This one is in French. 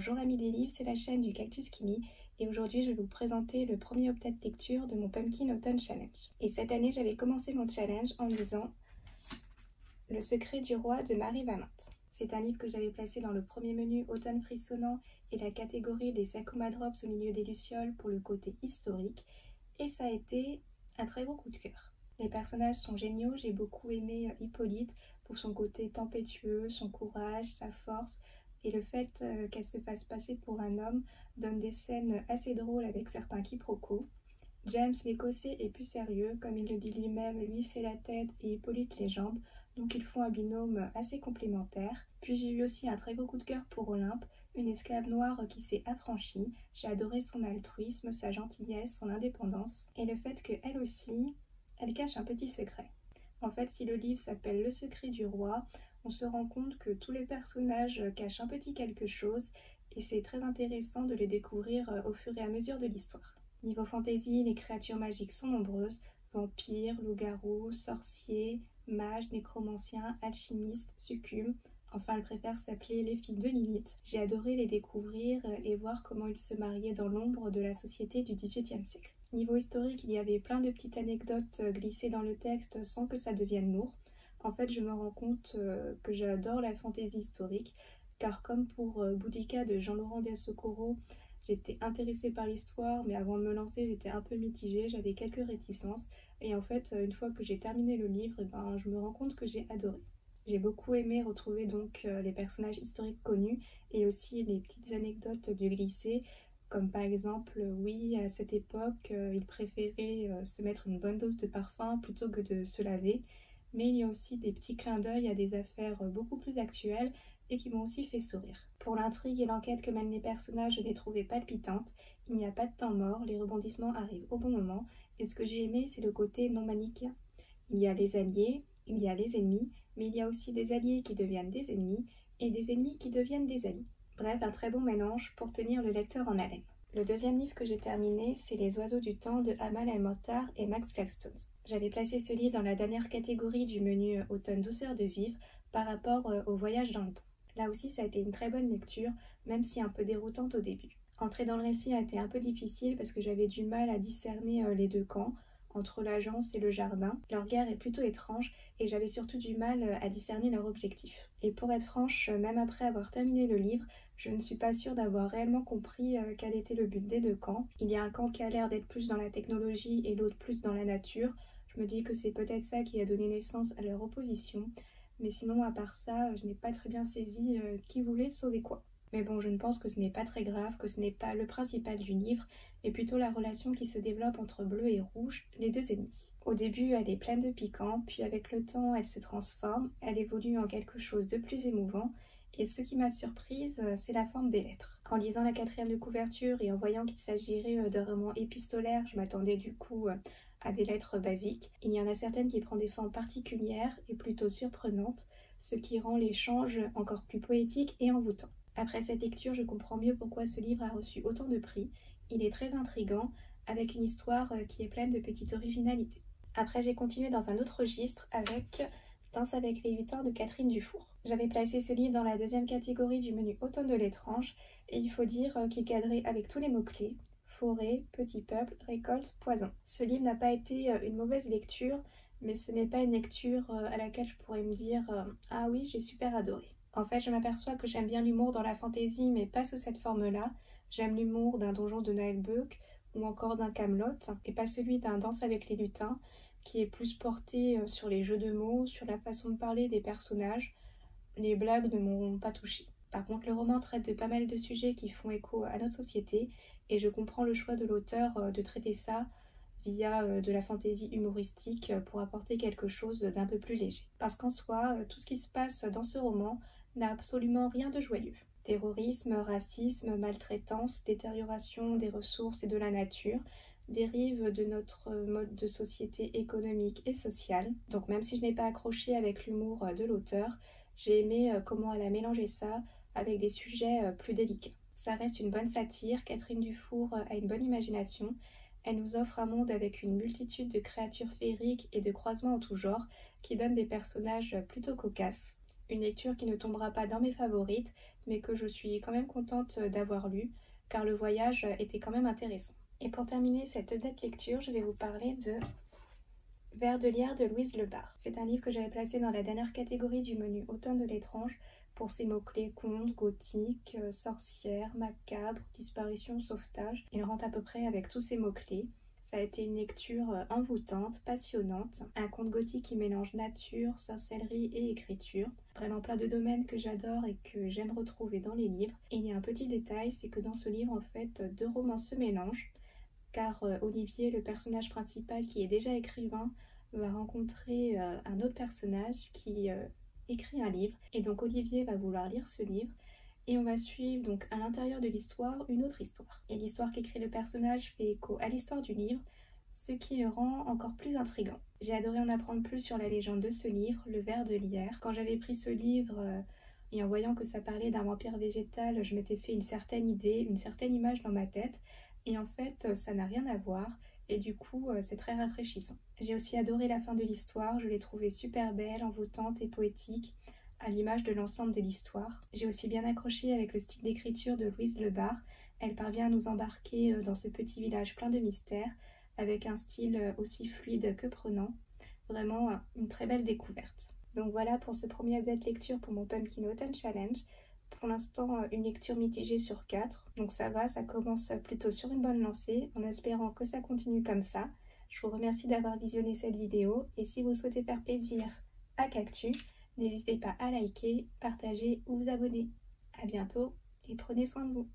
Bonjour amis des livres, c'est la chaîne du Cactus Kili et aujourd'hui je vais vous présenter le premier optat de lecture de mon Pumpkin Autumn Challenge. Et cette année j'avais commencé mon challenge en lisant Le secret du roi de Marie Valente. C'est un livre que j'avais placé dans le premier menu Automne frissonnant et la catégorie des Sakuma Drops au milieu des lucioles pour le côté historique et ça a été un très gros coup de cœur. Les personnages sont géniaux, j'ai beaucoup aimé Hippolyte pour son côté tempétueux, son courage, sa force et le fait qu'elle se fasse passer pour un homme donne des scènes assez drôles avec certains quiproquos. James l'Écossais est plus sérieux, comme il le dit lui-même, lui c'est la tête et Hippolyte les jambes, donc ils font un binôme assez complémentaire. Puis j'ai eu aussi un très gros coup de cœur pour Olympe, une esclave noire qui s'est affranchie. J'ai adoré son altruisme, sa gentillesse, son indépendance et le fait qu'elle aussi, elle cache un petit secret. En fait, si le livre s'appelle Le secret du roi, on se rend compte que tous les personnages cachent un petit quelque chose et c'est très intéressant de les découvrir au fur et à mesure de l'histoire. Niveau fantasy, les créatures magiques sont nombreuses, vampires, loups-garous, sorciers, mages, nécromanciens, alchimistes, succumbes. Enfin, elle préfère s'appeler les filles de Lilith. J'ai adoré les découvrir et voir comment ils se mariaient dans l'ombre de la société du XVIIIe siècle. Niveau historique, il y avait plein de petites anecdotes glissées dans le texte sans que ça devienne lourd. En fait, je me rends compte que j'adore la fantaisie historique, car comme pour Boudica de Jean-Laurent Del Socorro, j'étais intéressée par l'histoire, mais avant de me lancer, j'étais un peu mitigée, j'avais quelques réticences. Et en fait, une fois que j'ai terminé le livre, je me rends compte que j'ai adoré. J'ai beaucoup aimé retrouver donc les personnages historiques connus et aussi les petites anecdotes du glissé, comme par exemple, oui, à cette époque, il préférait se mettre une bonne dose de parfum plutôt que de se laver. Mais il y a aussi des petits clins d'œil à des affaires beaucoup plus actuelles et qui m'ont aussi fait sourire. Pour l'intrigue et l'enquête que mènent les personnages, je les trouvais palpitantes. Il n'y a pas de temps mort, les rebondissements arrivent au bon moment. Et ce que j'ai aimé, c'est le côté non manichéen. Il y a les alliés, il y a les ennemis, mais il y a aussi des alliés qui deviennent des ennemis et des ennemis qui deviennent des alliés. Bref, un très bon mélange pour tenir le lecteur en haleine. Le deuxième livre que j'ai terminé, c'est Les Oiseaux du Temps de Amal El-Mohtar et Max Flaxstones. J'avais placé ce livre dans la dernière catégorie du menu Automne douceur de vivre par rapport au voyage dans le temps. Là aussi, ça a été une très bonne lecture, même si un peu déroutante au début. Entrer dans le récit a été un peu difficile parce que j'avais du mal à discerner les deux camps, entre l'agence et le jardin. Leur guerre est plutôt étrange et j'avais surtout du mal à discerner leur objectif. Et pour être franche, même après avoir terminé le livre, je ne suis pas sûre d'avoir réellement compris quel était le but des deux camps. Il y a un camp qui a l'air d'être plus dans la technologie et l'autre plus dans la nature. Je me dis que c'est peut-être ça qui a donné naissance à leur opposition. Mais sinon, à part ça, je n'ai pas très bien saisi qui voulait sauver quoi. Mais bon, je ne pense que ce n'est pas très grave, que ce n'est pas le principal du livre, mais plutôt la relation qui se développe entre Bleu et Rouge, les deux ennemis. Au début, elle est pleine de piquant, puis avec le temps, elle se transforme, elle évolue en quelque chose de plus émouvant, et ce qui m'a surprise, c'est la forme des lettres. En lisant la quatrième de couverture et en voyant qu'il s'agirait d'un roman épistolaire, je m'attendais du coup à des lettres basiques. Il y en a certaines qui prennent des formes particulières et plutôt surprenantes, ce qui rend l'échange encore plus poétique et envoûtant. Après cette lecture, je comprends mieux pourquoi ce livre a reçu autant de prix. Il est très intriguant, avec une histoire qui est pleine de petites originalités. Après, j'ai continué dans un autre registre avec Danse avec les lutins de Catherine Dufour. J'avais placé ce livre dans la deuxième catégorie du menu Automne de l'étrange, et il faut dire qu'il cadrait avec tous les mots-clés. Forêt, petit peuple, récolte, poison. Ce livre n'a pas été une mauvaise lecture, mais ce n'est pas une lecture à laquelle je pourrais me dire « Ah oui, j'ai super adoré ». En fait, je m'aperçois que j'aime bien l'humour dans la fantaisie, mais pas sous cette forme-là. J'aime l'humour d'un donjon de Noël Buck ou encore d'un Camelot, et pas celui d'un Danse avec les lutins, qui est plus porté sur les jeux de mots, sur la façon de parler des personnages. Les blagues ne m'ont pas touchée. Par contre, le roman traite de pas mal de sujets qui font écho à notre société, et je comprends le choix de l'auteur de traiter ça via de la fantaisie humoristique pour apporter quelque chose d'un peu plus léger. Parce qu'en soi, tout ce qui se passe dans ce roman n'a absolument rien de joyeux. Terrorisme, racisme, maltraitance, détérioration des ressources et de la nature, dérive de notre mode de société économique et sociale. Donc même si je n'ai pas accroché avec l'humour de l'auteur, j'ai aimé comment elle a mélangé ça avec des sujets plus délicats. Ça reste une bonne satire, Catherine Dufour a une bonne imagination. Elle nous offre un monde avec une multitude de créatures féeriques et de croisements en tout genre qui donnent des personnages plutôt cocasses. Une lecture qui ne tombera pas dans mes favorites, mais que je suis quand même contente d'avoir lu, car le voyage était quand même intéressant. Et pour terminer cette update lecture, je vais vous parler de Vers de lierre de Louise Lebar. C'est un livre que j'avais placé dans la dernière catégorie du menu Automne de l'étrange pour ses mots-clés conte, gothique, sorcière, macabre, disparition, sauvetage. Il rentre à peu près avec tous ces mots-clés. Ça a été une lecture envoûtante, passionnante, un conte gothique qui mélange nature, sorcellerie et écriture. Vraiment plein de domaines que j'adore et que j'aime retrouver dans les livres. Et il y a un petit détail, c'est que dans ce livre, en fait, deux romans se mélangent, car Olivier, le personnage principal qui est déjà écrivain, va rencontrer un autre personnage qui écrit un livre. Et donc Olivier va vouloir lire ce livre. Et on va suivre donc à l'intérieur de l'histoire une autre histoire. Et l'histoire qu'écrit le personnage fait écho à l'histoire du livre, ce qui le rend encore plus intriguant. J'ai adoré en apprendre plus sur la légende de ce livre, Le Ver de Lierre. Quand j'avais pris ce livre et en voyant que ça parlait d'un vampire végétal, je m'étais fait une certaine idée, une certaine image dans ma tête. Et en fait, ça n'a rien à voir. Et du coup, c'est très rafraîchissant. J'ai aussi adoré la fin de l'histoire. Je l'ai trouvée super belle, envoûtante et poétique, à l'image de l'ensemble de l'histoire. J'ai aussi bien accroché avec le style d'écriture de Louise Lebar. Elle parvient à nous embarquer dans ce petit village plein de mystères, avec un style aussi fluide que prenant. Vraiment une très belle découverte. Donc voilà pour ce premier update lecture pour mon Pumpkin Autumn Challenge. Pour l'instant, une lecture mitigée sur 4. Donc ça va, ça commence plutôt sur une bonne lancée, en espérant que ça continue comme ça. Je vous remercie d'avoir visionné cette vidéo. Et si vous souhaitez faire plaisir à Cactus, n'hésitez pas à liker, partager ou vous abonner. A bientôt et prenez soin de vous.